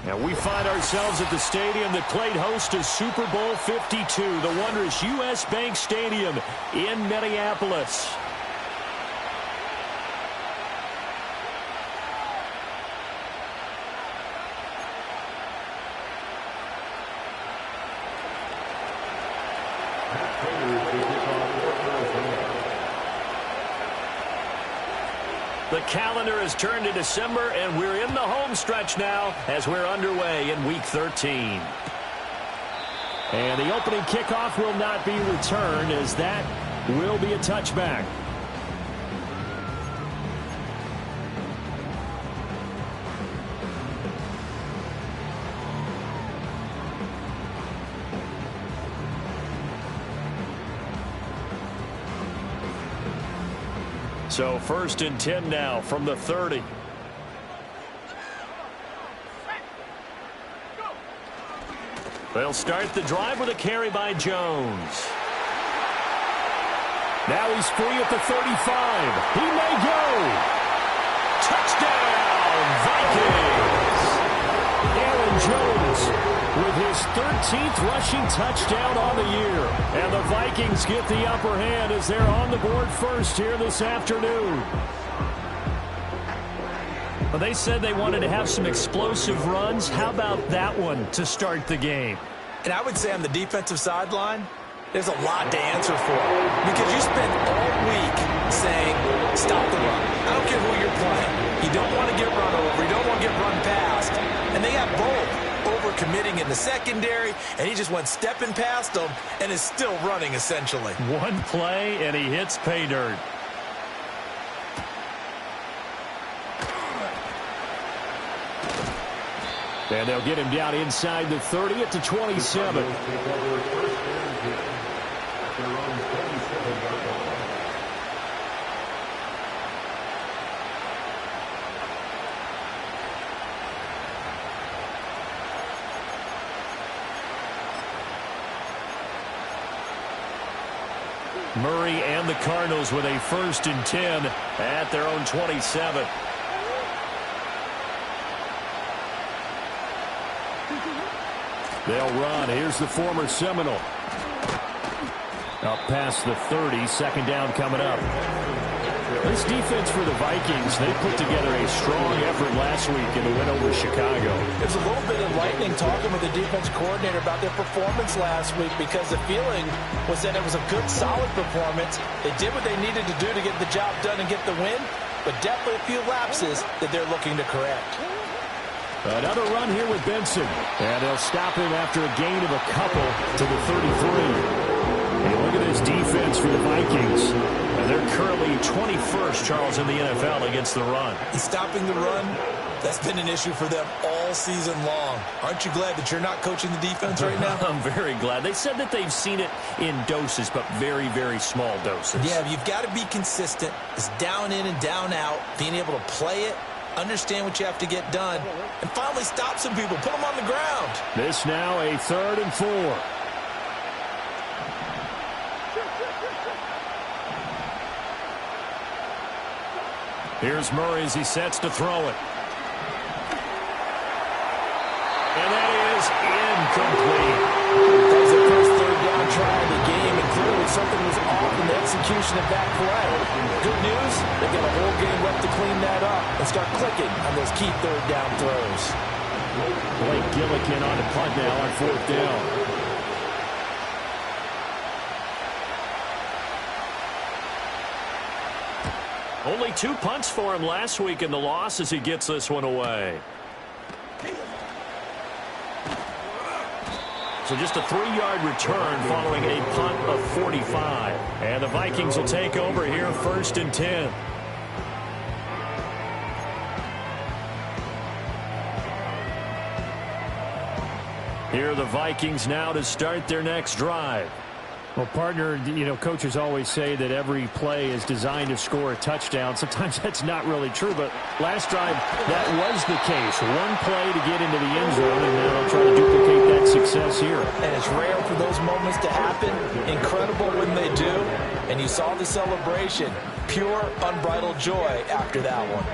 And we find ourselves at the stadium that played host to Super Bowl 52, the wondrous U.S. Bank Stadium in Minneapolis. The calendar has turned to December, and we're in the home stretch now as we're underway in Week 13. And the opening kickoff will not be returned, as that will be a touchback. So 1st and 10 now from the 30. They'll start the drive with a carry by Jones. Now he's free at the 35. He may go. Touchdown, Vikings! Aaron Jones with his 13th rushing touchdown on the year. And the Vikings get the upper hand as they're on the board first here this afternoon. Well, they said they wanted to have some explosive runs. How about that one to start the game? And I would say on the defensive sideline, there's a lot to answer for. Because you spent all week saying, stop the run. I don't care who you're playing. You don't want to get run over. You don't want to get run past. And they got both. Over-committing in the secondary, and he just went stepping past them and is still running, essentially. One play, and he hits pay dirt. And they'll get him down inside the 30 at the 27. Murray and the Cardinals with a 1st and 10 at their own 27. They'll run. Here's the former Seminole. Up past the 30, 2nd down coming up. This defense for the Vikings, they put together a strong effort last week in the win over Chicago. It was a little bit enlightening talking with the defense coordinator about their performance last week, because the feeling was that it was a good, solid performance. They did what they needed to do to get the job done and get the win, but definitely a few lapses that they're looking to correct. Another run here with Benson. And they'll stop him after a gain of a couple to the 33. And look at this defense for the Vikings. And they're currently 21st, Charles, in the NFL against the run. And stopping the run, that's been an issue for them all season long. Aren't you glad that you're not coaching the defense right now? I'm very glad. They said that they've seen it in doses, but very, very small doses. Yeah, you've got to be consistent. It's down in and down out, being able to play it, understand what you have to get done, and finally stop some people, put them on the ground. This now a 3rd and 4. Here's Murray as he sets to throw it. And that is incomplete. That was the first 3rd down try of the game, and clearly something was off in the execution of that play. Good news, they've got a whole game left to clean that up and start clicking on those key 3rd down throws. Blake Gillikin on the punt now on 4th down. Only 2 punts for him last week in the loss as he gets this one away. So just a 3-yard return following a punt of 45. And the Vikings will take over here 1st and 10. Here are the Vikings now to start their next drive. Well, partner, you know, coaches always say that every play is designed to score a touchdown. Sometimes that's not really true, but last drive, that was the case. One play to get into the end zone, and now they'll try to duplicate that success here. And it's rare for those moments to happen. Incredible when they do. And you saw the celebration. Pure, unbridled joy after that one.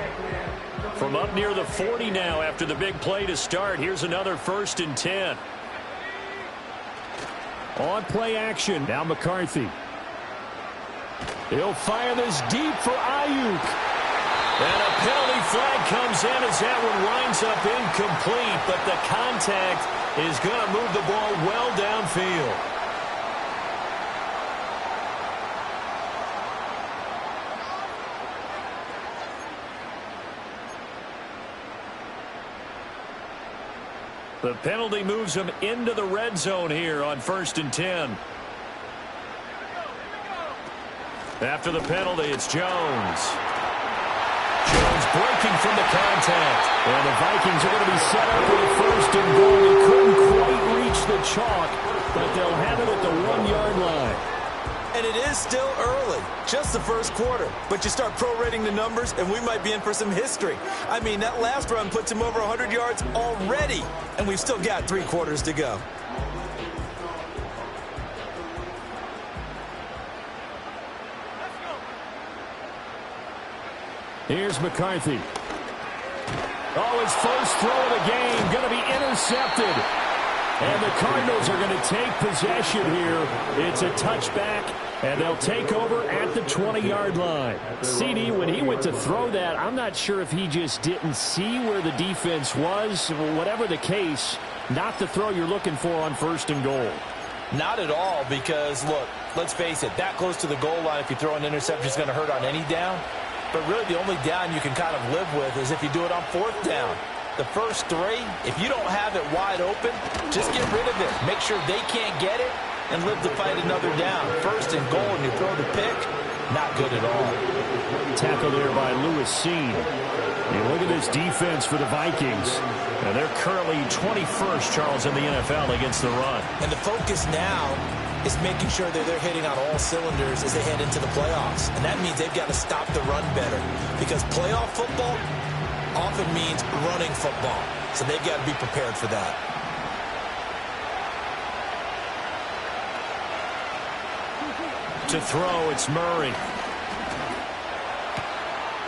From up near the 40 now after the big play to start. Here's another 1st and 10. On play action. Now McCarthy. He'll fire this deep for Ayuk. And a penalty flag comes in as that one winds up incomplete. But the contact is going to move the ball well downfield. The penalty moves him into the red zone here on 1st and 10. After the penalty, it's Jones. Jones breaking from the contact. And the Vikings are going to be set up for the 1st and goal. They couldn't quite reach the chalk, but they'll have it at the 1-yard line. And it is still early, just the first quarter. But you start prorating the numbers, and we might be in for some history. I mean, that last run puts him over 100 yards already, and we've still got 3 quarters to go. Here's McCarthy. Oh, his first throw of the game going to be intercepted. And the Cardinals are going to take possession here. It's a touchback, and they'll take over at the 20-yard line. CD, when he went to throw that, I'm not sure if he just didn't see where the defense was. Whatever the case, not the throw you're looking for on 1st and goal. Not at all, because, look, let's face it, that close to the goal line, if you throw an interception, is going to hurt on any down. But really the only down you can kind of live with is if you do it on 4th down. The first 3, if you don't have it wide open, just get rid of it. Make sure they can't get it and live to fight another down. 1st and goal, and you throw the pick, not good at all. Tackle there by Lewis Cine. You look at this defense for the Vikings. And they're currently 21st, Charles, in the NFL against the run. And the focus now is making sure that they're hitting on all cylinders as they head into the playoffs. And that means they've got to stop the run better. Because playoff football often means running football. So they've got to be prepared for that. To throw, it's Murray.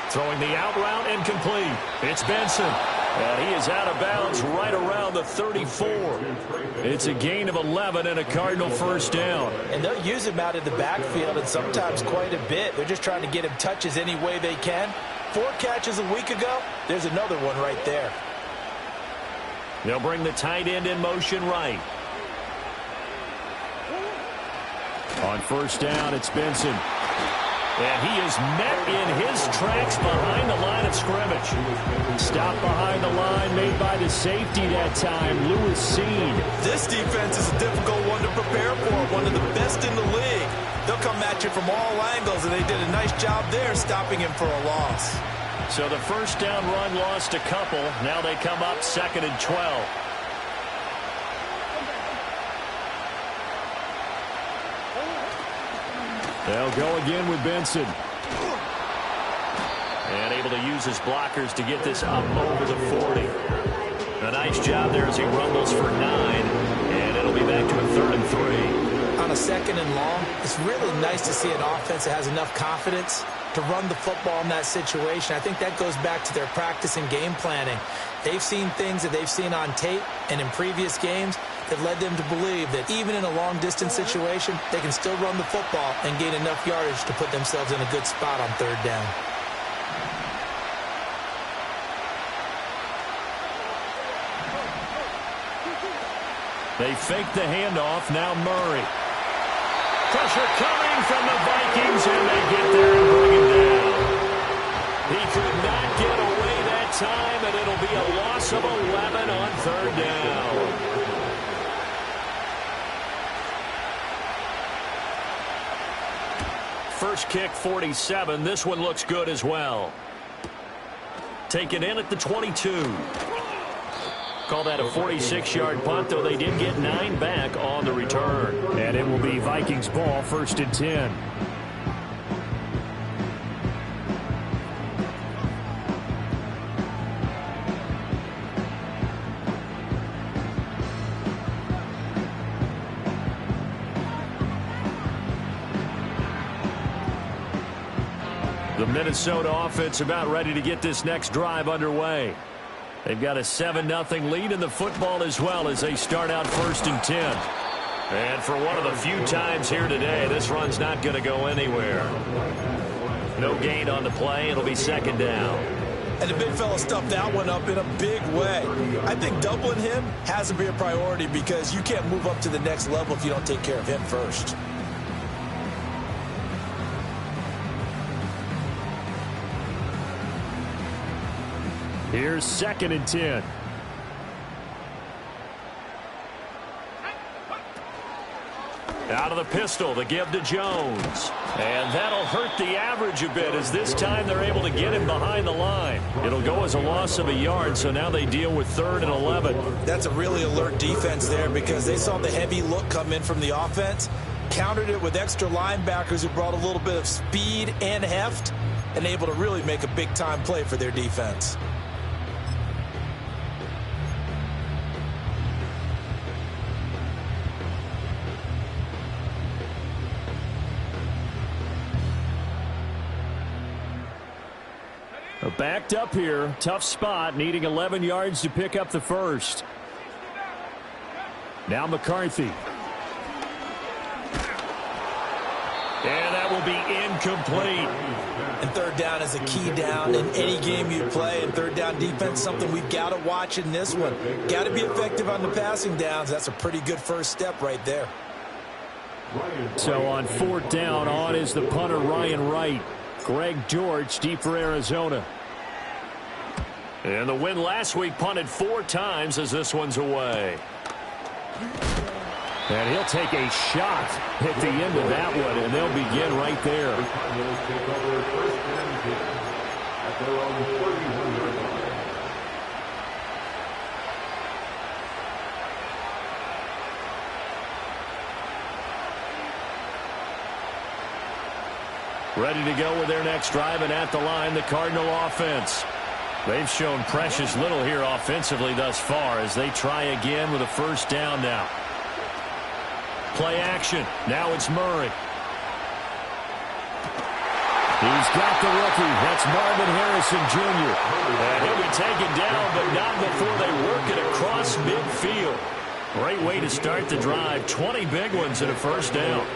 Throwing the out route and complete. It's Benson. And he is out of bounds right around the 34. It's a gain of 11 and a Cardinal 1st down. And they'll use him out in the backfield and sometimes quite a bit. They're just trying to get him touches any way they can. 4 catches a week ago. There's another one right there. They'll bring the tight end in motion right. On 1st down, it's Benson. And he is met in his tracks behind the line of scrimmage. Stopped behind the line, made by the safety that time, Lewis Cine. This defense is a difficult one to prepare for, one of the best in the league. They'll come at you from all angles, and they did a nice job there stopping him for a loss. So the 1st down run lost a couple. Now they come up 2nd and 12. They'll go again with Benson. And able to use his blockers to get this up over the 40. A nice job there as he rumbles for 9. And it'll be back to a 3rd and 3. On a 2nd and long, it's really nice to see an offense that has enough confidence to run the football in that situation. I think that goes back to their practice and game planning. They've seen things that they've seen on tape and in previous games that led them to believe that even in a long-distance situation, they can still run the football and gain enough yardage to put themselves in a good spot on 3rd down. They fake the handoff. Now Murray. Pressure coming from the Vikings, and they get there and bring him down. He could not get away that time, and it'll be a loss of 11 on 3rd down. First kick, 47. This one looks good as well. Taken in at the 22. Call that a 46-yard punt, though they did get 9 back on the return. And it will be Vikings ball, 1st and 10. The Minnesota offense about ready to get this next drive underway. They've got a 7-0 lead in the football as well as they start out 1st and 10. And for one of the few times here today, this run's not going to go anywhere. No gain on the play. It'll be 2nd down. And the big fella stuffed that one up in a big way. I think doubling him has to be a priority because you can't move up to the next level if you don't take care of him first. Here's 2nd and 10. Out of the pistol, the give to Jones. And that'll hurt the average a bit as this time they're able to get him behind the line. It'll go as a loss of a yard, so now they deal with 3rd and 11. That's a really alert defense there because they saw the heavy look come in from the offense, countered it with extra linebackers who brought a little bit of speed and heft, and able to really make a big-time play for their defense. Backed up here, tough spot, needing 11 yards to pick up the first. Now McCarthy. And that will be incomplete. And 3rd down is a key down in any game you play. And 3rd down defense, something we've got to watch in this one. Got to be effective on the passing downs. That's a pretty good first step right there. So on 4th down, on is the punter Ryan Wright. Greg George deep for Arizona. And the win last week punted 4 times as this one's away. And he'll take a shot at the end of that one, and they'll begin right there. Ready to go with their next drive, and at the line, the Cardinal offense. They've shown precious little here offensively thus far as they try again with a 1st down now. Play action. Now it's Murray. He's got the rookie. That's Marvin Harrison Jr. And he'll be taken down, but not before they work it across midfield. Great way to start the drive. 20 big ones and a 1st down.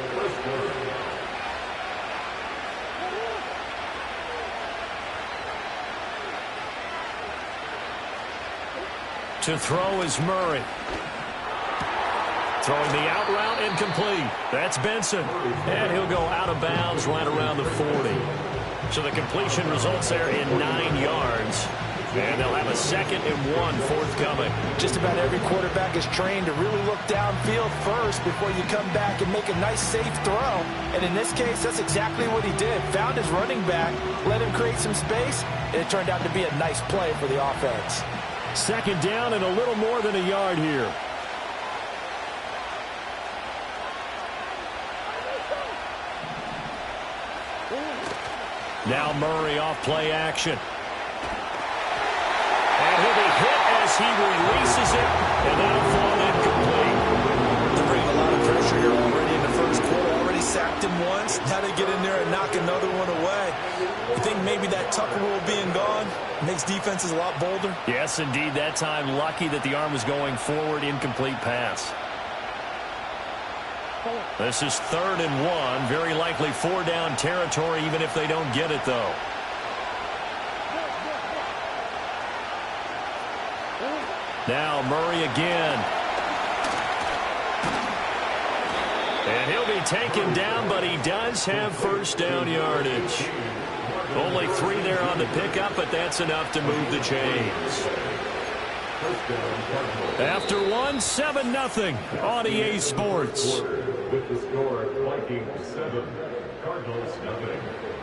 To throw is Murray. Throwing the out route incomplete. That's Benson. And he'll go out of bounds right around the 40. So the completion results there in 9 yards. And they'll have a 2nd and 1 forthcoming. Just about every quarterback is trained to really look downfield first before you come back and make a nice, safe throw. And in this case, that's exactly what he did. Found his running back, let him create some space, and it turned out to be a nice play for the offense. 2nd down and a little more than a yard here. Now Murray off play action. And he'll be hit as he releases it, and that'll fall incomplete. They're bringing a lot of pressure here already in the 1st quarter. Already sacked him once. Now they get in there and knock another one away. You think maybe that Tucker rule being gone makes defenses a lot bolder? Yes, indeed. That time lucky that the arm was going forward. Incomplete pass. This is 3rd and 1. Very likely 4 down territory even if they don't get it, though. Now Murray again. And he'll be taken down, but he does have 1st down yardage. Only 3 there on the pickup, but that's enough to move the chains. After 1, 7-0 on EA Sports.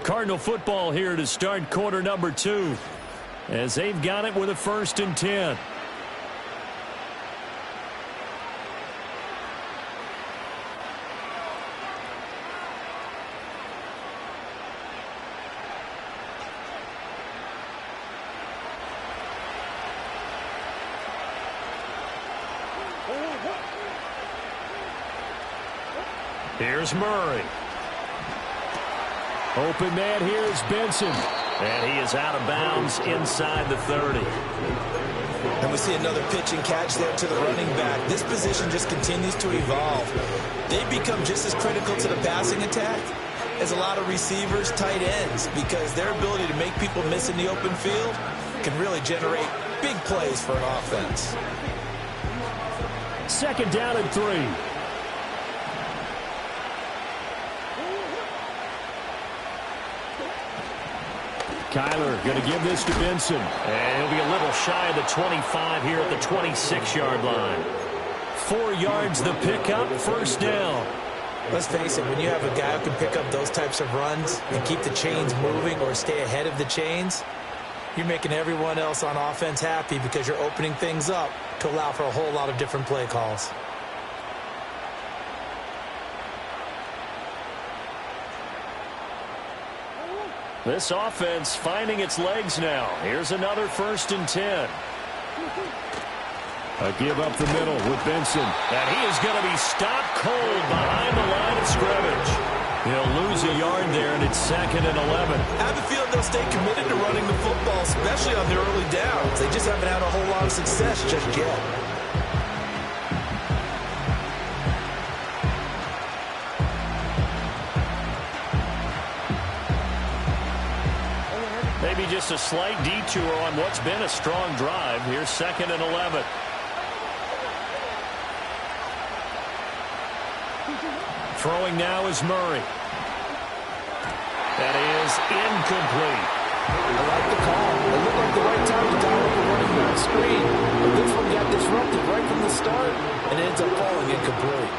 Cardinal football here to start quarter number 2 as they've got it with a 1st and 10. Here's Murray. Open man here is Benson. And he is out of bounds inside the 30. And we see another pitch and catch there to the running back. This position just continues to evolve. They become just as critical to the passing attack as a lot of receivers, tight ends, because their ability to make people miss in the open field can really generate big plays for an offense. 2nd down and 3. Kyler going to give this to Benson. And he'll be a little shy of the 25 here at the 26-yard line. 4 yards the pickup, 1st down. Let's face it, when you have a guy who can pick up those types of runs and keep the chains moving or stay ahead of the chains, you're making everyone else on offense happy because you're opening things up to allow for a whole lot of different play calls. This offense finding its legs now. Here's another 1st and 10. A give up the middle with Benson. And he is going to be stopped cold behind the line of scrimmage. He'll lose a yard there, and it's 2nd and 11. I have a feeling they'll stay committed to running the football, especially on their early downs. They just haven't had a whole lot of success just yet. Maybe just a slight detour on what's been a strong drive. Here's 2nd and 11. Throwing now is Murray. That is incomplete. I like the call. It looked like the right time to dial up a running back screen. But this one got disrupted right from the start and ends up falling incomplete.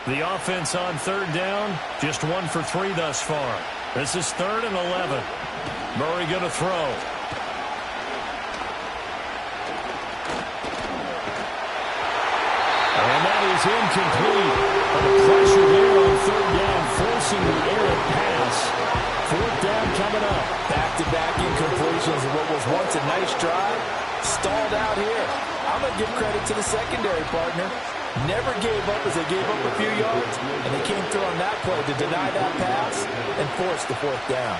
The offense on 3rd down, just 1 for 3 thus far. This is 3rd and 11. Murray going to throw. And that is incomplete. The pressure there on 3rd down, forcing the errant pass. 4th down coming up. Back-to-back incompletions of what was once a nice drive. Stalled out here. I'm going to give credit to the secondary partner. Never gave up as they gave up a few yards, and they came through on that play to deny that pass and force the 4th down.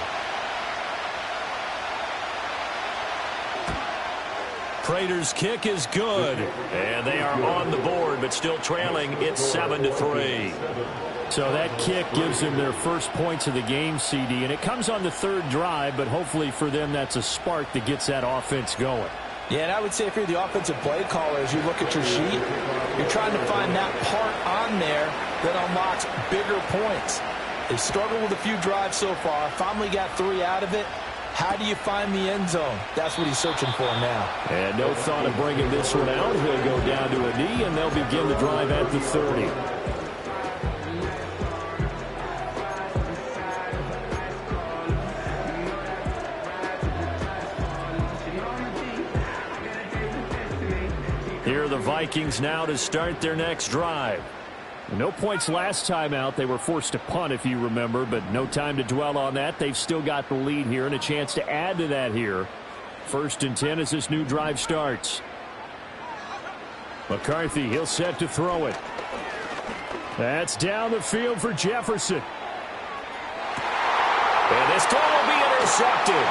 Prater's kick is good. And they are on the board, but still trailing. It's 7-3. So that kick gives them their first points of the game, CD, and it comes on the 3rd drive, but hopefully for them that's a spark that gets that offense going. Yeah, and I would say if you're the offensive play caller, as you look at your sheet, you're trying to find that part on there that unlocks bigger points. They've struggled with a few drives so far, finally got 3 out of it. How do you find the end zone? That's what he's searching for now. And no thought of bringing this one out. He'll go down to a knee, and they'll begin the drive at the 30. Here are the Vikings now to start their next drive. No points last time out. They were forced to punt, if you remember, but no time to dwell on that. They've still got the lead here and a chance to add to that here. 1st and 10 as this new drive starts. McCarthy, he'll set to throw it. That's down the field for Jefferson. And this throw will be intercepted.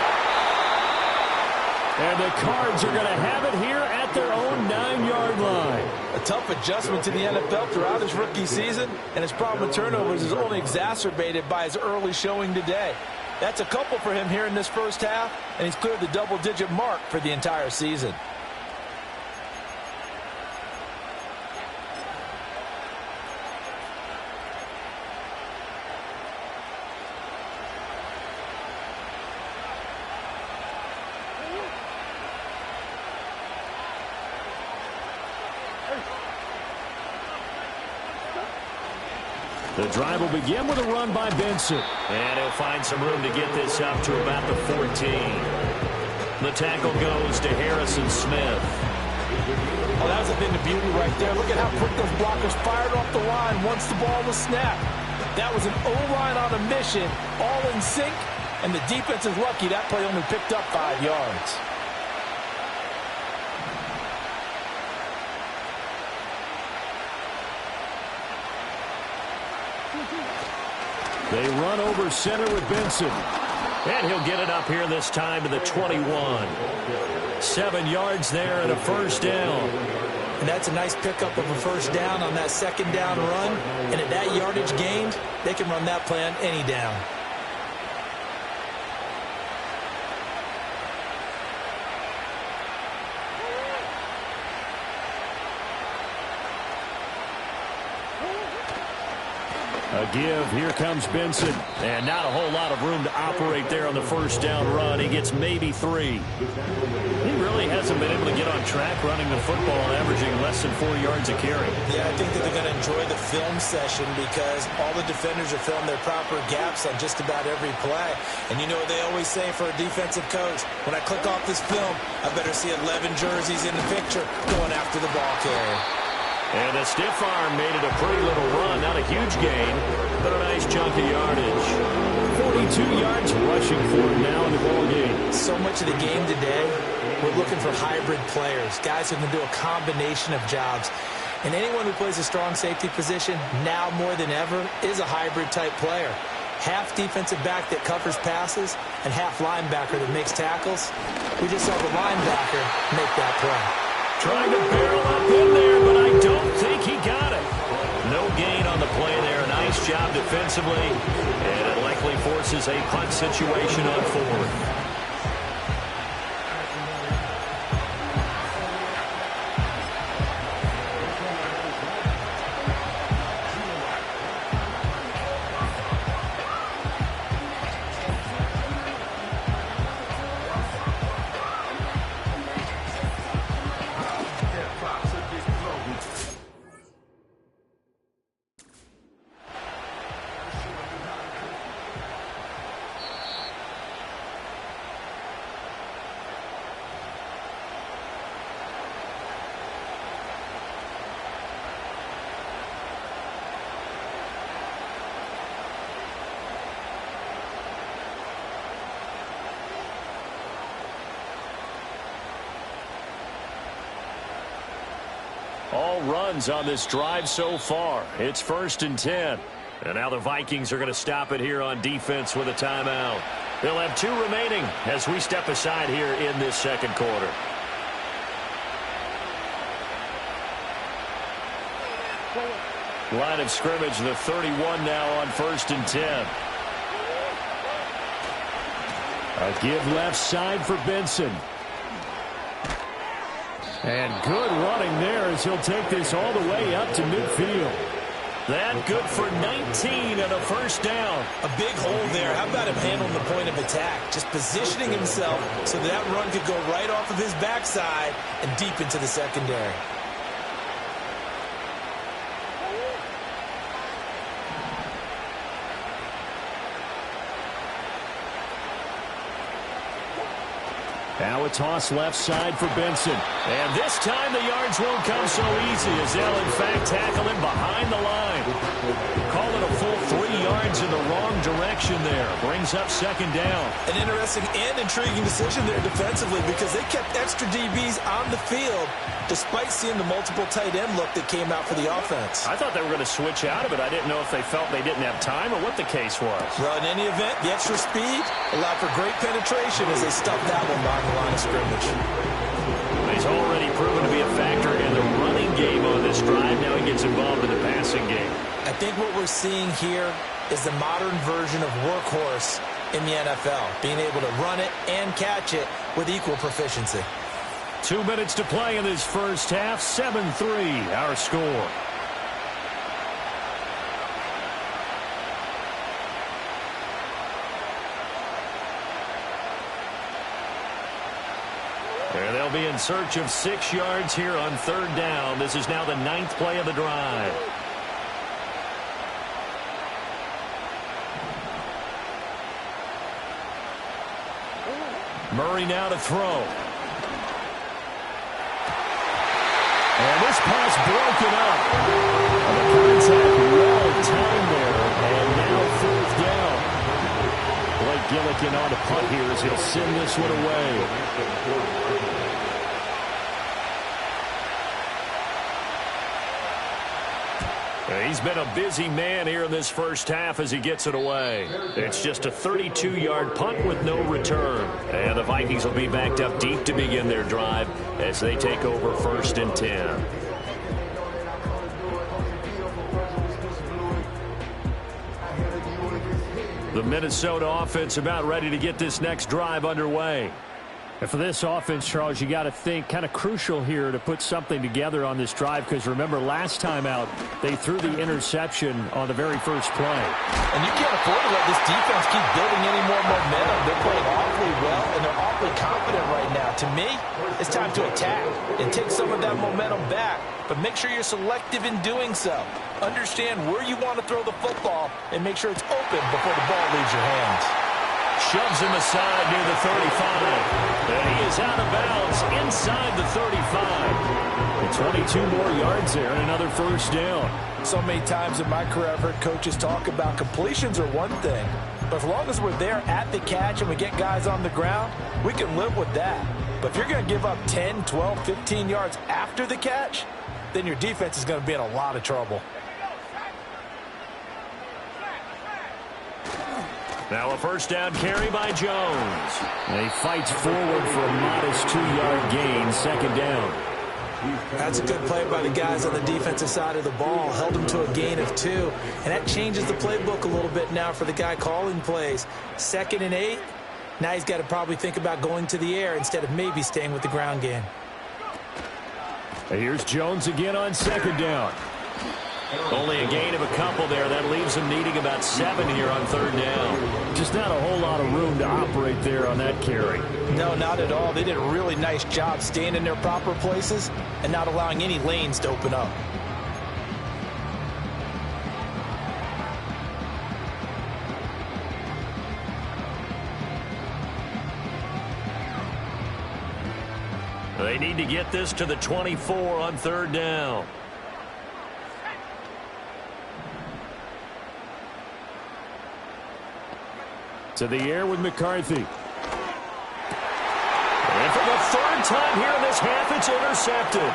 And the Cards are going to have it here at their own 9-yard line. A tough adjustment to the NFL throughout his rookie season, and his problem with turnovers is only exacerbated by his early showing today. That's a couple for him here in this first half, and he's cleared the double-digit mark for the entire season. The drive will begin with a run by Benson. And he'll find some room to get this up to about the 14. The tackle goes to Harrison Smith. Oh, that was a thing of beauty right there. Look at how quick those blockers fired off the line once the ball was snapped. That was an O-line on a mission, all in sync, and the defense is lucky that play only picked up 5 yards. They run over center with Benson. And he'll get it up here this time to the 21. 7 yards there and a first down. And that's a nice pickup of a first down on that second down run. And at that yardage gained, they can run that play on any down. A give. Here comes Benson. And not a whole lot of room to operate there on the first down run. He gets maybe 3. He really hasn't been able to get on track running the football, averaging less than 4 yards a carry. Yeah, I think that they're going to enjoy the film session because all the defenders are filming their proper gaps on just about every play. And you know what they always say for a defensive coach? When I click off this film, I better see 11 jerseys in the picture going after the ball carrier. And the stiff arm made it a pretty little run. Not a huge gain, but a nice chunk of yardage. 42 yards rushing for him now in the ball game. So much of the game today, we're looking for hybrid players, guys who can do a combination of jobs. And anyone who plays a strong safety position, now more than ever, is a hybrid-type player. Half defensive back that covers passes and half linebacker that makes tackles. We just saw the linebacker make that play. Trying to barrel up in there, but I don't think he got it. No gain on the play there. Nice job defensively, and it likely forces a punt situation on 4th. All runs on this drive so far. It's 1st and 10. And now the Vikings are going to stop it here on defense with a timeout. They'll have 2 remaining as we step aside here in this second quarter. Line of scrimmage, the 31 now on 1st and 10. A give left side for Benson. And good running there as he'll take this all the way up to midfield. That good for 19 and a first down. A big hole there. How about him handling the point of attack? Just positioning himself so that run could go right off of his backside and deep into the secondary. Now a toss left side for Benson. And this time the yards won't come so easy as they'll in fact tackle him behind the line. Call it a full 3 yards in the wrong direction there. Brings up second down. An interesting and intriguing decision there defensively because they kept extra DBs on the field despite seeing the multiple tight end look that came out for the offense. I thought they were going to switch out of it. I didn't know if they felt they didn't have time or what the case was. Well, in any event, the extra speed allowed for great penetration as they stuffed that one behind the line of scrimmage. He's already proven to be a factor in the running game on this drive. Now he gets involved in the passing game. I think what we're seeing here is the modern version of workhorse in the NFL, being able to run it and catch it with equal proficiency. 2 minutes to play in this first half. 7-3 our score. And they'll be in search of 6 yards here on 3rd down. This is now the 9th play of the drive. Murray now to throw. And this pass broken up. The contact well timed there, and Gillikin on to punt here as he'll send this one away. He's been a busy man here in this first half as he gets it away. It's just a 32-yard punt with no return. And the Vikings will be backed up deep to begin their drive as they take over 1st and 10. The Minnesota offense about ready to get this next drive underway. And for this offense, Charles, you got to think kind of crucial here to put something together on this drive, because remember last time out they threw the interception on the very first play. And you can't afford to let this defense keep building any more momentum. They're playing awfully well, and they're awfully confident right now. To me, it's time to attack and take some of that momentum back, but make sure you're selective in doing so. Understand where you want to throw the football and make sure it's open before the ball leaves your hands. Shoves him aside near the 35. And he is out of bounds inside the 35. And 22 more yards there and another first down. So many times in my career I've heard coaches talk about completions are one thing, but as long as we're there at the catch and we get guys on the ground, we can live with that. But if you're going to give up 10, 12, 15 yards after the catch, then your defense is going to be in a lot of trouble. Now a first down carry by Jones. And he fights forward for a modest 2-yard gain, 2nd down. That's a good play by the guys on the defensive side of the ball. Held him to a gain of 2. And that changes the playbook a little bit now for the guy calling plays. 2nd and 8. Now he's got to probably think about going to the air instead of maybe staying with the ground game. And here's Jones again on 2nd down. Only a gain of a couple there. That leaves him needing about 7 here on 3rd down. Just not a whole lot of room to operate there on that carry. No, not at all. They did a really nice job staying in their proper places and not allowing any lanes to open up. They need to get this to the 24 on 3rd down. To the air with McCarthy. And for the 3rd time here in this half, it's intercepted.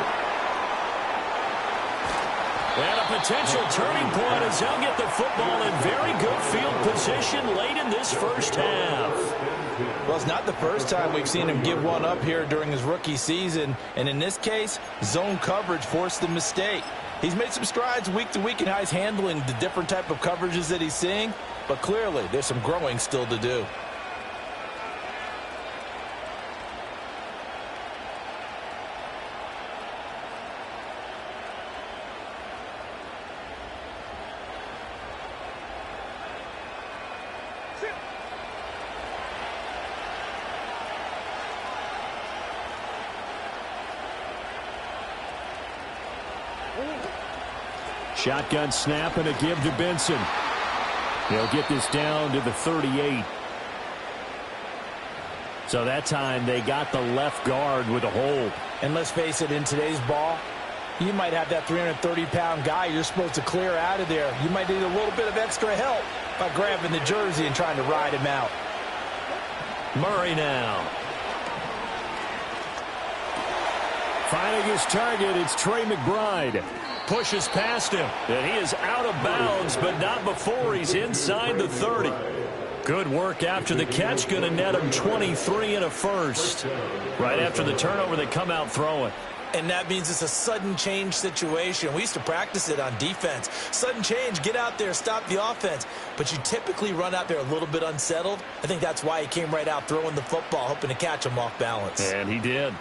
And a potential turning point as they'll get the football in very good field position late in this first half. Well, it's not the first time we've seen him give one up here during his rookie season. And in this case, zone coverage forced the mistake. He's made some strides week to week in how he's handling the different type of coverages that he's seeing. But clearly, there's some growing still to do. Shotgun snap and a give to Benson. He'll get this down to the 38. So that time they got the left guard with a hold. And let's face it, in today's ball, you might have that 330-pound guy you're supposed to clear out of there. You might need a little bit of extra help by grabbing the jersey and trying to ride him out. Murray now. Finding his target, it's Trey McBride. Pushes past him, and he is out of bounds, but not before he's inside the 30. Good work after the catch, going to net him 23 and a first. Right after the turnover, they come out throwing. And that means it's a sudden change situation. We used to practice it on defense. Sudden change, get out there, stop the offense. But you typically run out there a little bit unsettled. I think that's why he came right out throwing the football, hoping to catch him off balance. And he did.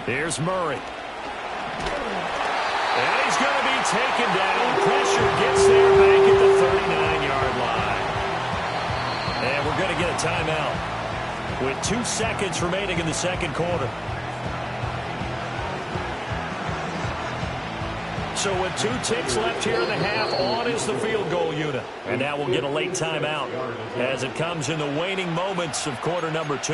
Here's Murray. And he's going to be taken down. Pressure gets there back at the 39-yard line. And we're going to get a timeout with 2 seconds remaining in the second quarter. So with 2 ticks left here in the half, on is the field goal unit. And now we'll get a late timeout as it comes in the waning moments of quarter number 2.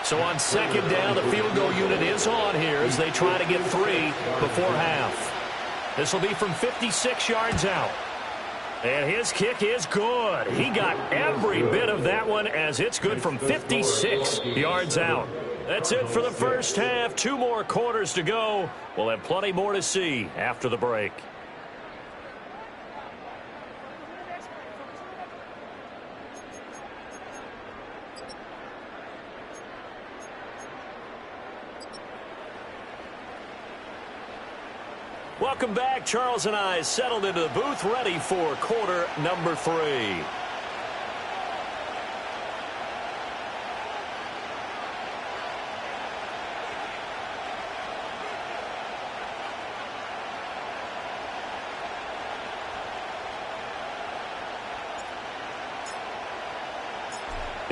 So on second down, the field goal unit is on here as they try to get 3 before half. This will be from 56 yards out. And his kick is good. He got every bit of that one as it's good from 56 yards out. That's it for the first half. 2 more quarters to go. We'll have plenty more to see after the break. Welcome back. Charles and I settled into the booth, ready for quarter number 3.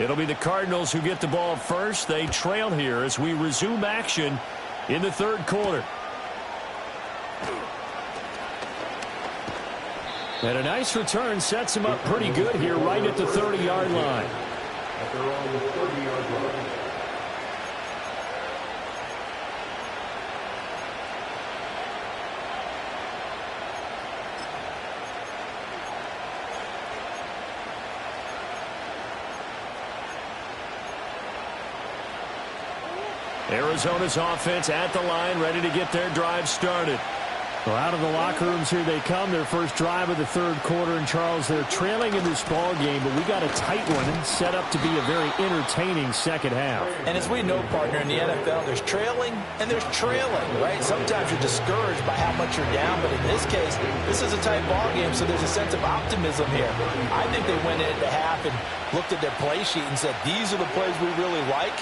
It'll be the Cardinals who get the ball first. They trail here as we resume action in the third quarter. And a nice return sets him up pretty good here right at the 30-yard line. Arizona's offense at the line, ready to get their drive started. Well, out of the locker rooms here they come, their first drive of the third quarter. And, Charles, they're trailing in this ball game, but we got a tight one set up to be a very entertaining second half. And as we know, partner, in the NFL, there's trailing and there's trailing, right? Sometimes you're discouraged by how much you're down, but in this case, this is a tight ball game, so there's a sense of optimism here. I think they went into half and looked at their play sheet and said, these are the plays we really like.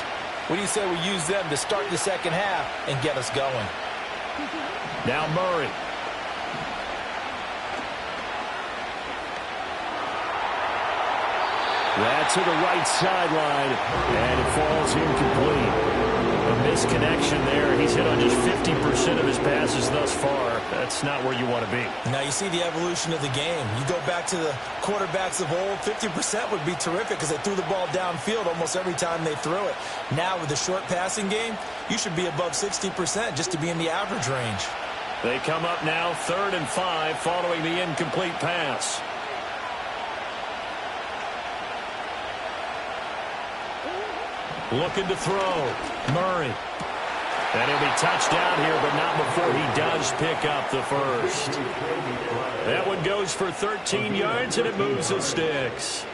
What do you say we use them to start the second half and get us going? Now Murray. That's to the right sideline, and it falls incomplete. A misconnection there. He's hit on just 50% of his passes thus far. That's not where you want to be. Now you see the evolution of the game. You go back to the quarterbacks of old, 50% would be terrific because they threw the ball downfield almost every time they threw it. Now with the short passing game, you should be above 60% just to be in the average range. They come up now 3rd and 5 following the incomplete pass. Looking to throw. Murray. And he'll be touched down here, but not before he does pick up the first. That one goes for 13 yards, and it moves the sticks.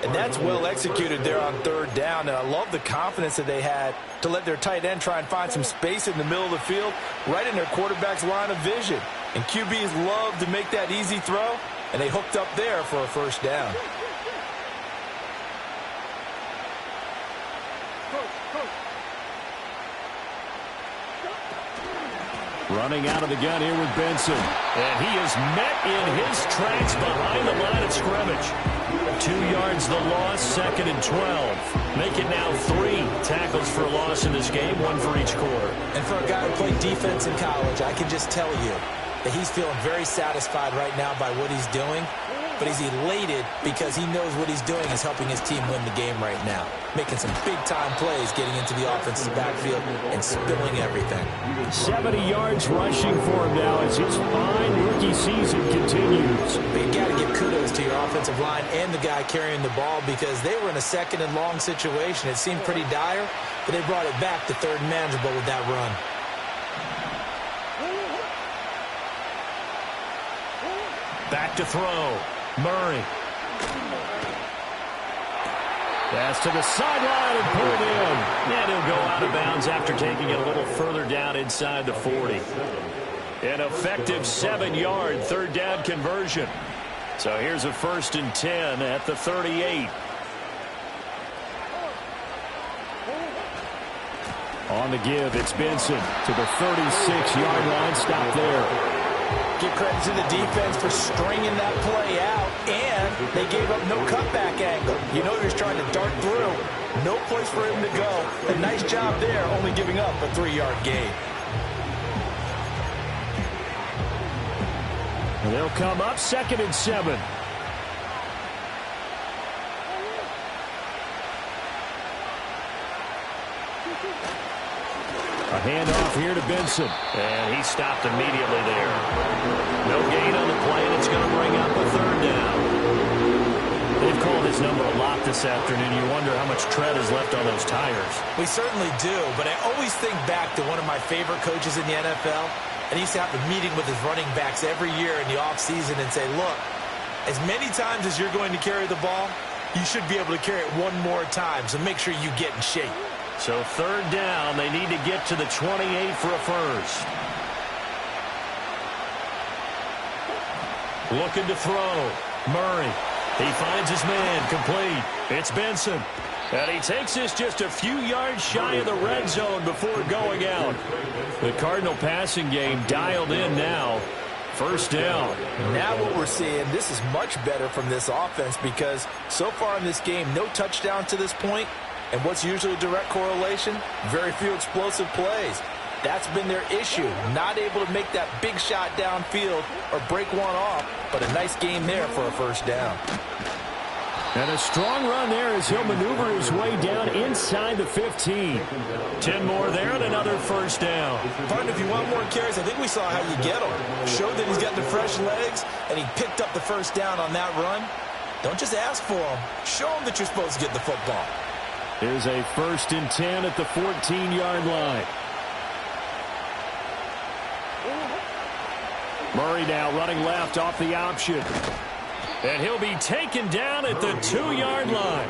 And that's well executed there on 3rd down. And I love the confidence that they had to let their tight end try and find some space in the middle of the field, right in their quarterback's line of vision. And QBs love to make that easy throw, and they hooked up there for a first down. Running out of the gun here with Benson. And he is met in his tracks behind the line of scrimmage. 2 yards the loss, 2nd and 12. Make it now 3 tackles for a loss in this game, 1 for each quarter. And for a guy who played defense in college, I can just tell you that he's feeling very satisfied right now by what he's doing. But he's elated because he knows what he's doing is helping his team win the game right now. Making some big-time plays, getting into the offensive backfield and spilling everything. 70 yards rushing for him now as his fine rookie season continues. But you got to give kudos to your offensive line and the guy carrying the ball because they were in a 2nd and long situation. It seemed pretty dire, but they brought it back to 3rd and manageable with that run. Back to throw. Murray. That's to the sideline and pulled in. And he'll go out of bounds after taking it a little further down inside the 40. An effective 7-yard 3rd down conversion. So here's a 1st and 10 at the 38. On the give, it's Benson to the 36-yard line. Stop there. Give credit to the defense for stringing that play out and They gave up no cutback angle. You know he was trying to dart through. No place for him to go. A nice job there, only giving up a 3-yard gain. And they'll come up 2nd and 7. A handoff here to Benson. And he stopped immediately there. No gain on the play, and it's going to bring up a 3rd down. They've called his number a lot this afternoon. You wonder how much tread is left on those tires. We certainly do, but I always think back to one of my favorite coaches in the NFL, and he used to have a meeting with his running backs every year in the offseason and say, look, as many times as you're going to carry the ball, you should be able to carry it one more time, so make sure you get in shape. So 3rd down, they need to get to the 28 for a first. Looking to throw. Murray. He finds his man. Complete. It's Benson. And he takes this just a few yards shy of the red zone before going out. The Cardinal passing game dialed in now. 1st down. Now what we're seeing, this is much better from this offense because so far in this game, no touchdown to this point. And what's usually a direct correlation? Very few explosive plays. That's been their issue. Not able to make that big shot downfield or break one off, but a nice game there for a 1st down. And a strong run there as he'll maneuver his way down inside the 15. 10 more there and another 1st down. Partner, if you want more carries, I think we saw how you get him. Showed that he's got the fresh legs, and he picked up the 1st down on that run. Don't just ask for him. Show him that you're supposed to get the football. Here's a 1st and 10 at the 14-yard line. Murray now running left off the option. And he'll be taken down at the 2-yard line.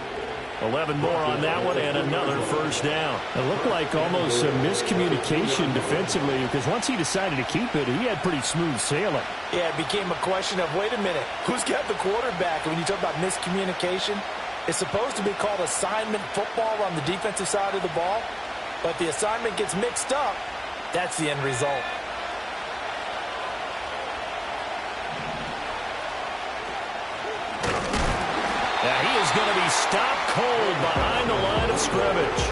11 more on that one and another 1st down. It looked like almost a miscommunication defensively because once he decided to keep it, he had pretty smooth sailing. Yeah, it became a question of, wait a minute, who's got the quarterback? And when you talk about miscommunication, it's supposed to be called assignment football on the defensive side of the ball. But the assignment gets mixed up. That's the end result. Now he is going to be stopped cold behind the line of scrimmage.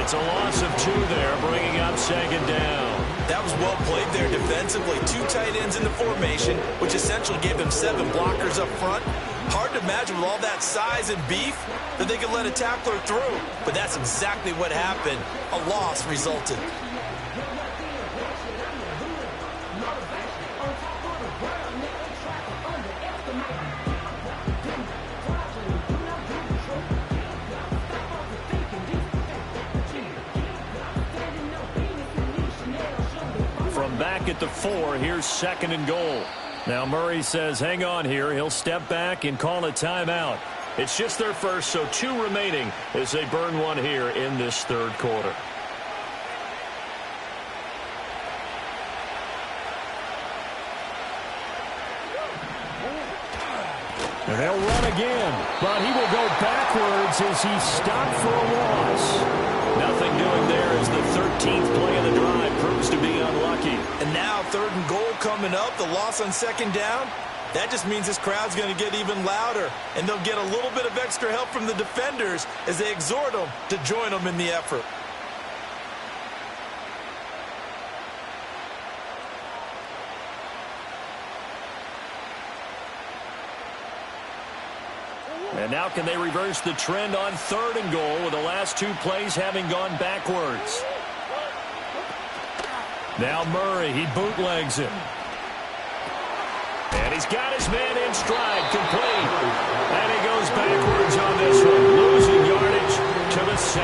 It's a loss of 2 there, bringing up 2nd down. That was well played there defensively. 2 tight ends in the formation, which essentially gave them 7 blockers up front. Hard to imagine with all that size and beef that they could let a tackler through. But that's exactly what happened. A loss resulted. From back at the 4, here's 2nd and goal. Now Murray says hang on here. He'll step back and call a timeout. It's just their first, so 2 remaining as they burn one here in this 3rd quarter. And they'll run again, but he will go backwards as he's stopped for a loss. Nothing doing there as the 13th play of the drive proves to be unlucky. And now 3rd and goal coming up, the loss on 2nd down. That just means this crowd's going to get even louder, and they'll get a little bit of extra help from the defenders as they exhort them to join them in the effort. And now can they reverse the trend on 3rd and goal with the last 2 plays having gone backwards? Now Murray, he bootlegs it. And he's got his man in stride, complete. And he goes backwards on this one, losing yardage to the 7.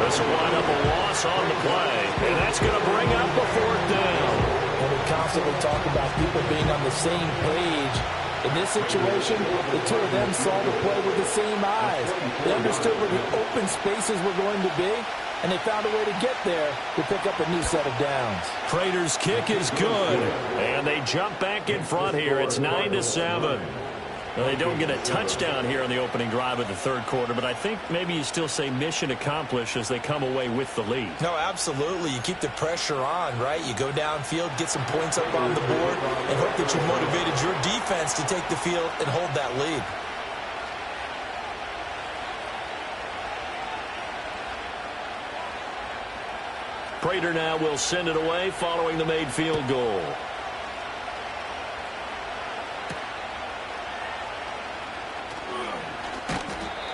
This will wind up a loss on the play. And that's going to bring up a 4th down. And we constantly talk about people being on the same page. In this situation, the 2 of them saw the play with the same eyes. They understood where the open spaces were going to be, and they found a way to get there to pick up a new set of downs. Prater's kick is good, and they jump back in front here. It's 9-7. Well, they don't get a touchdown here on the opening drive of the third quarter, but I think maybe you still say mission accomplished as they come away with the lead. No, absolutely. You keep the pressure on, right? You go downfield, get some points up on the board, and hope that you motivated your defense to take the field and hold that lead. Prater now will send it away following the made field goal.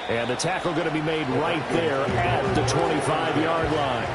And the tackle going to be made right there at the 25-yard line.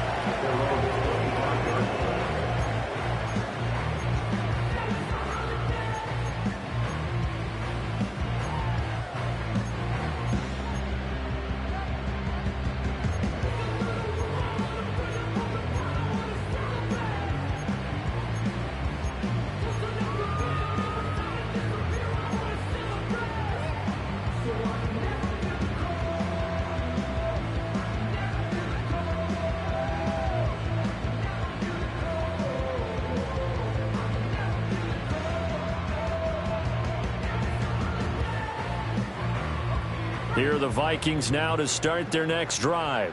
Here are the Vikings now to start their next drive.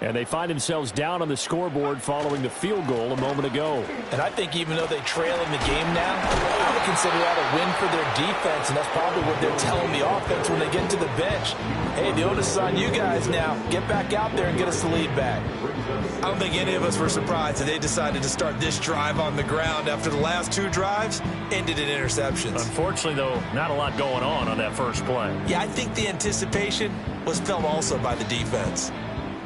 And they find themselves down on the scoreboard following the field goal a moment ago. And I think even though they trail in the game now, I would consider that a win for their defense, and that's probably what they're telling the offense when they get to the bench. Hey, the onus is on you guys now. Get back out there and get us the lead back. I don't think any of us were surprised that they decided to start this drive on the ground after the last two drives ended in interceptions. Unfortunately, though, not a lot going on that first play. Yeah, I think the anticipation was felt also by the defense.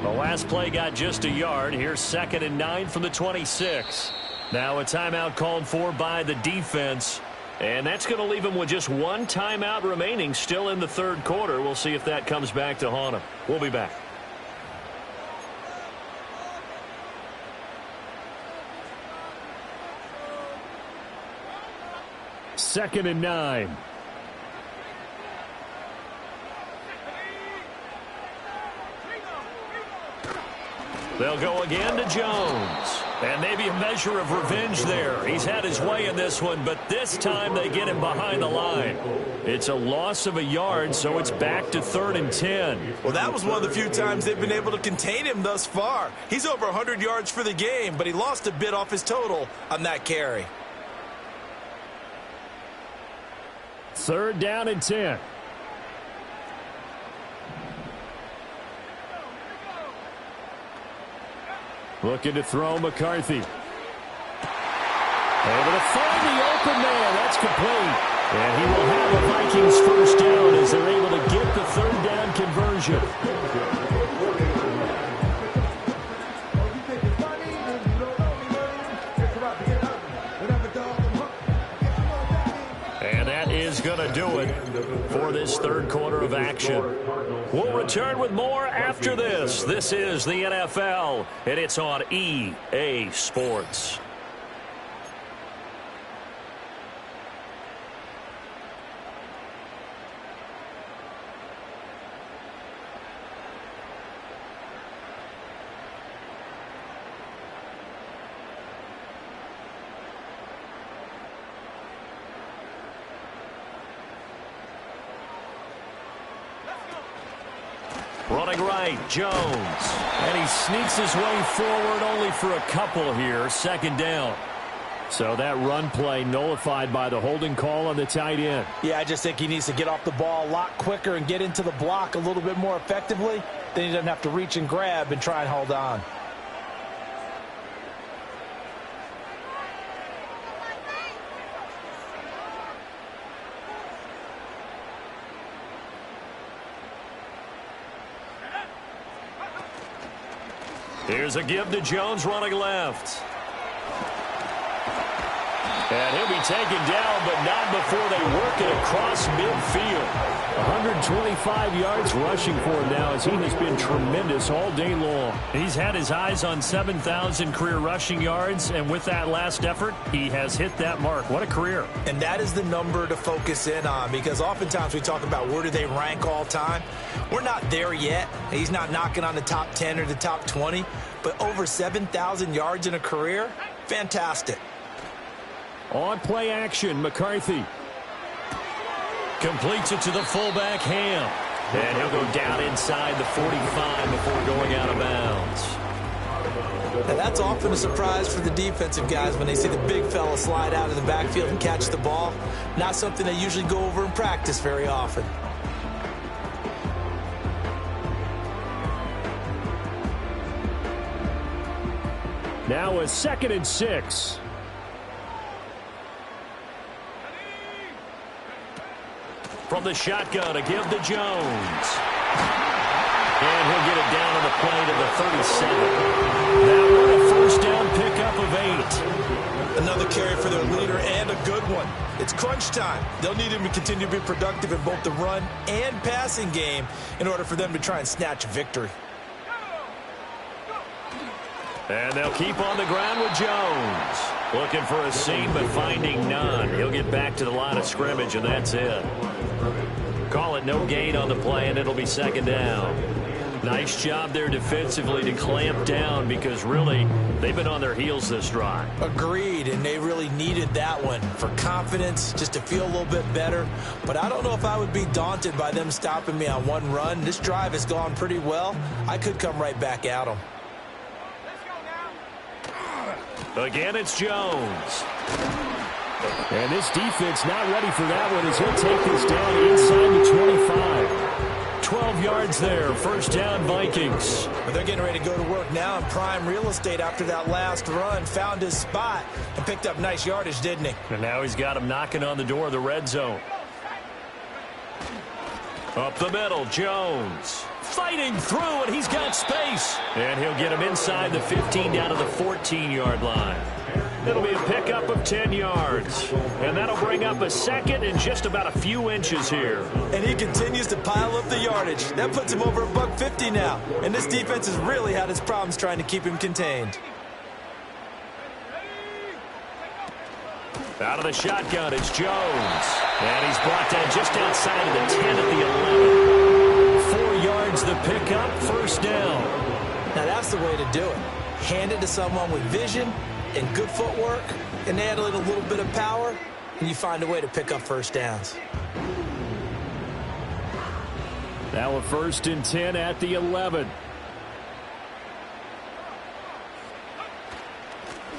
The last play got just a yard. Here's 2nd and 9 from the 26. Now a timeout called for by the defense. And that's going to leave them with just one timeout remaining still in the third quarter. We'll see if that comes back to haunt them. We'll be back. Second and 9. They'll go again to Jones. And maybe a measure of revenge there. He's had his way in this one, but this time they get him behind the line. It's a loss of a yard, so it's back to 3rd and 10. Well, that was one of the few times they've been able to contain him thus far. He's over 100 yards for the game, but he lost a bit off his total on that carry. 3rd down and 10. Looking to throw McCarthy. Able to find the open man. That's complete. And he will have a Vikings first down as they're able to get the 3rd down conversion. And that is going to do it for this third quarter of action. We'll return with more after this. This is the NFL, and it's on EA Sports. Running right, Jones. And he sneaks his way forward only for a couple here. 2nd down. So that run play nullified by the holding call on the tight end. Yeah, I just think he needs to get off the ball a lot quicker and get into the block a little bit more effectively. Then he doesn't have to reach and grab and try and hold on. Here's a give to Jones running left. And he'll be taken down, but not before they work it across midfield. 125 yards rushing for him now as he has been tremendous all day long. He's had his eyes on 7,000 career rushing yards, and with that last effort, he has hit that mark. What a career. And that is the number to focus in on, because oftentimes we talk about where do they rank all time. We're not there yet. He's not knocking on the top 10 or the top 20, but over 7,000 yards in a career, fantastic. On play action, McCarthy. Completes it to the fullback, Ham. And he'll go down inside the 45 before going out of bounds. And that's often a surprise for the defensive guys when they see the big fella slide out of the backfield and catch the ball. Not something they usually go over in practice very often. Now a 2nd and 6. From the shotgun, a give to Jones. And he'll get it down on the play to the 37. Now what a first down pickup of 8. Another carry for their leader and a good one. It's crunch time. They'll need him to continue to be productive in both the run and passing game in order for them to try and snatch a victory. And they'll keep on the ground with Jones. Looking for a seam, but finding none. He'll get back to the line of scrimmage, and that's it. Call it no gain on the play, and it'll be 2nd down. Nice job there defensively to clamp down because, really, they've been on their heels this drive. Agreed, and they really needed that one for confidence, just to feel a little bit better. But I don't know if I would be daunted by them stopping me on one run. This drive has gone pretty well. I could come right back at them. Again, it's Jones. And this defense not ready for that one as he'll take this down inside the 25. 12 yards there, 1st down Vikings. But they're getting ready to go to work now in prime real estate after that last run. Found his spot and picked up nice yardage, didn't he? And now he's got him knocking on the door of the red zone. Up the middle, Jones. Fighting through, and he's got space. And he'll get him inside the 15 down to the 14-yard line. It'll be a pickup of 10 yards. And that'll bring up a 2nd and just about a few inches here. And he continues to pile up the yardage. That puts him over $150 now. And this defense has really had its problems trying to keep him contained. Out of the shotgun, it's Jones. And he's brought down just outside of the 10 at the 11. 4 yards the pickup, 1st down. Now that's the way to do it. Hand it to someone with vision and good footwork, and add a little bit of power, and you find a way to pick up 1st downs. Now a 1st and 10 at the 11.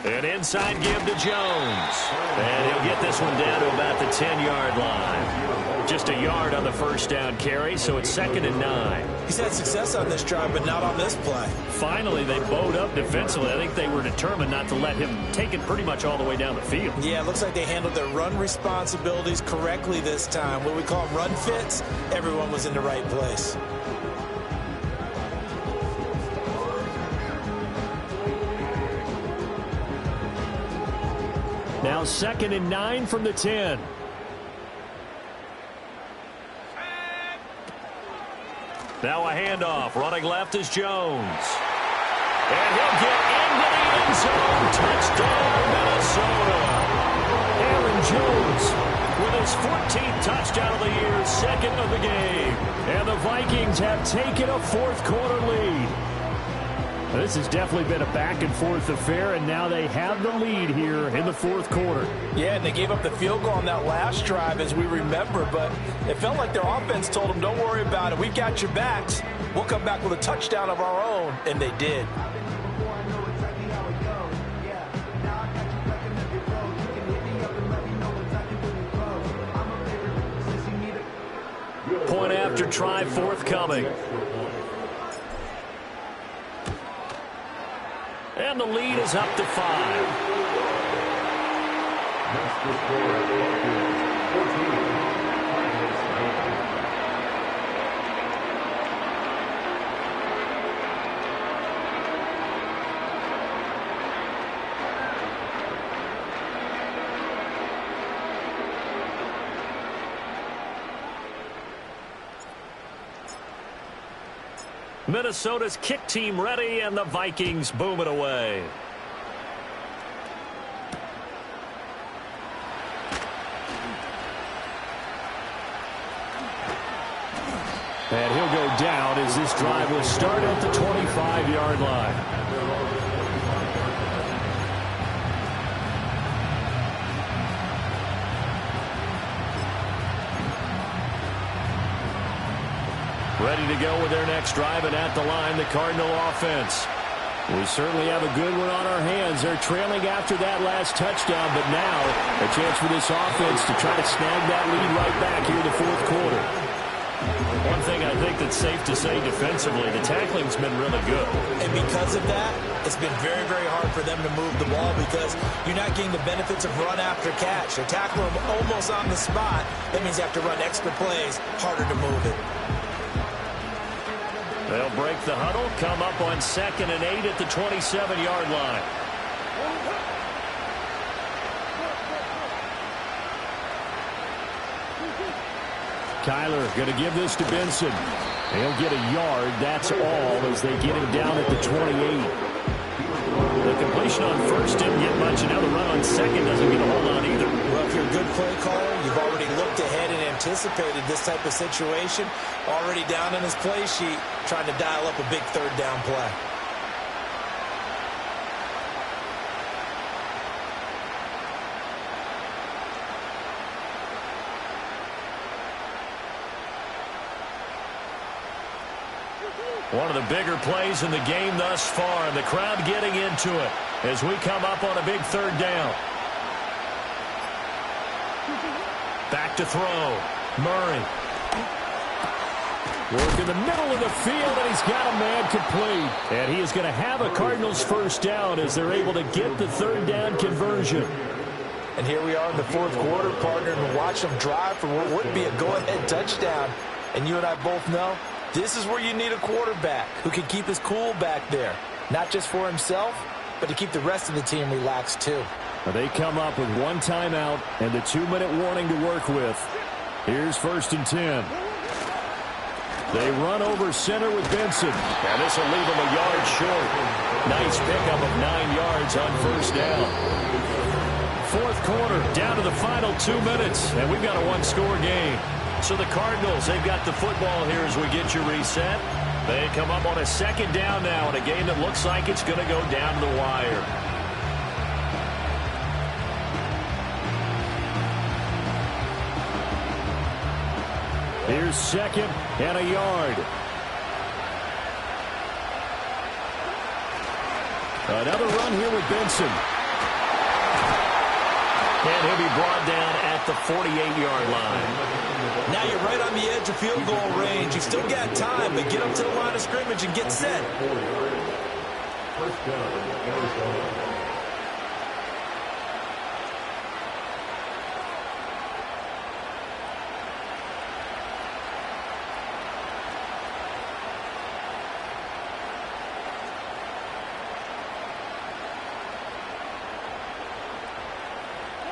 An inside give to Jones. And he'll get this one down to about the 10-yard line. Just a yard on the 1st down carry, so it's 2nd and 9. He's had success on this drive, but not on this play. Finally, they bowed up defensively. I think they were determined not to let him take it pretty much all the way down the field. Yeah, it looks like they handled their run responsibilities correctly this time. What we call run fits, everyone was in the right place. Now 2nd and 9 from the 10. Now a handoff. Running left is Jones. And he'll get into the end zone. Touchdown, Minnesota. Aaron Jones With his 14th touchdown of the year, 2nd of the game. And the Vikings have taken a 4th quarter lead. This has definitely been a back-and-forth affair, and now they have the lead here in the 4th quarter. Yeah, and they gave up the field goal on that last drive, as we remember, but it felt like their offense told them, don't worry about it. We've got your backs. We'll come back with a touchdown of our own, and they did. Point after try forthcoming. And the lead is up to 5. Minnesota's kick team ready, and the Vikings boom it away. And he'll go down as this drive will start at the 25-yard line. ready to go with their next drive, and at the line, the Cardinal offense. We certainly have a good one on our hands. They're trailing after that last touchdown, but now a chance for this offense to try to snag that lead right back here in the fourth quarter. One thing I think that's safe to say defensively, the tackling's been really good. And because of that, it's been very, very hard for them to move the ball because you're not getting the benefits of run after catch. They tackle them almost on the spot. That means you have to run extra plays, harder to move it. They'll break the huddle, come up on 2nd and 8 at the 27-yard line. Kyler going to give this to Benson. He'll get a yard. That's all as they get him down at the 28. The completion on first didn't get much, and now the run on second doesn't get a whole lot either. Well, if you're a good play caller, you've already looked ahead and anticipated this type of situation. Already down on his play sheet, trying to dial up a big third down play. One of the bigger plays in the game thus far, and the crowd getting into it as we come up on a big third down. Back to throw. Murray. Work in the middle of the field, and he's got a man complete. And he is going to have a Cardinals first down as they're able to get the third down conversion. And here we are in the fourth quarter, partner, and watch them drive for what would be a go-ahead touchdown. And you and I both know this is where you need a quarterback who can keep his cool back there. Not just for himself, but to keep the rest of the team relaxed too. They come up with one timeout and the 2-minute warning to work with. Here's 1st and 10. They run over center with Benson. And this will leave him a yard short. Nice pickup of 9 yards on first down. Fourth quarter, down to the final 2 minutes, and we've got a one-score game. So the Cardinals, they've got the football here as we get you reset. They come up on a 2nd down now in a game that looks like it's going to go down to the wire. Here's 2nd and a yard. Another run here with Benson. And he'll be brought down at the 48-yard line. Now you're right on the edge of field goal range. You've still got time, but get up to the line of scrimmage and get set.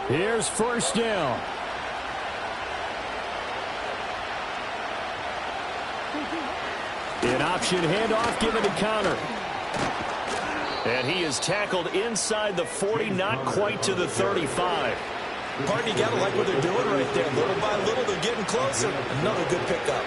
Here's 1st down. An option handoff given to Connor. And he is tackled inside the 40, not quite to the 35. Partner, you got to like what they're doing right there. Little by little, they're getting closer. Another good pickup.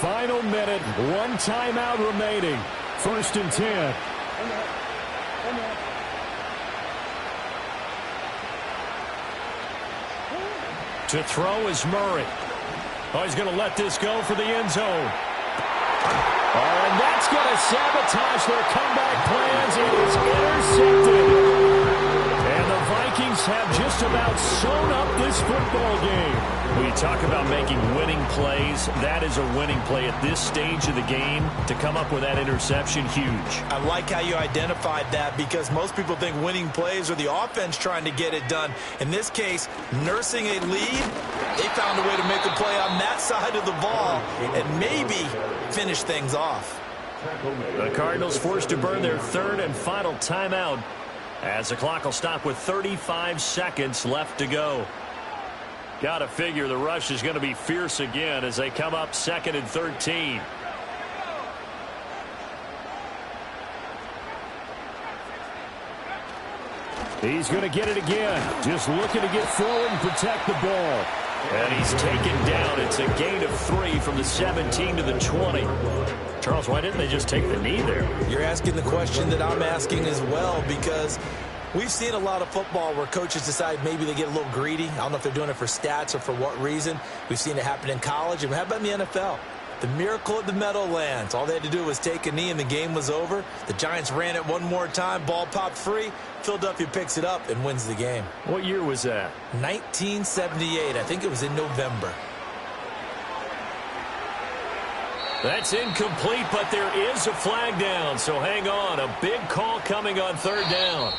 Final minute, one timeout remaining. 1st and 10. To throw is Murray. Oh, he's going to let this go for the end zone. And that's going to sabotage their comeback plans. It is intercepted. And the Vikings have just about sewn up this football game. When you talk about making winning plays, that is a winning play at this stage of the game. To come up with that interception, huge. I like how you identified that because most people think winning plays are the offense trying to get it done. In this case, nursing a lead, they found a way to make a play on that side of the ball and maybe finish things off. The Cardinals forced to burn their 3rd and final timeout as the clock will stop with 35 seconds left to go. Got to figure the rush is going to be fierce again as they come up 2nd and 13. He's going to get it again. Just looking to get forward and protect the ball. And he's taken down. It's a gain of 3 from the 17 to the 20. Charles, why didn't they just take the knee there? You're asking the question that I'm asking as well, because we've seen a lot of football where coaches decide maybe they get a little greedy. I don't know if they're doing it for stats or for what reason. We've seen it happen in college. And how about in the NFL? The miracle at the Meadowlands. All they had to do was take a knee and the game was over. The Giants ran it one more time. Ball popped free. Philadelphia picks it up and wins the game. What year was that? 1978. I think it was in November. That's incomplete, but there is a flag down, so hang on. A big call coming on third down.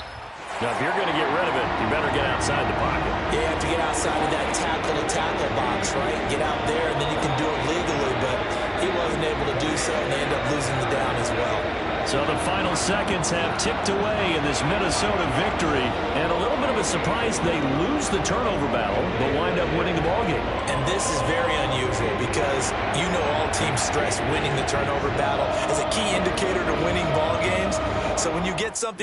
Now, if you're going to get rid of it, you better get outside the pocket. Yeah, you have to get outside of that tackle-to-tackle box, right? Get out there, and then you can do it legally, but he wasn't able to do so, and they end up losing the down as well. So the final seconds have ticked away in this Minnesota victory. And a little bit of a surprise, they lose the turnover battle, but wind up winning the ballgame. And this is very unusual because you know all teams stress winning the turnover battle as a key indicator to winning ball games. So when you get something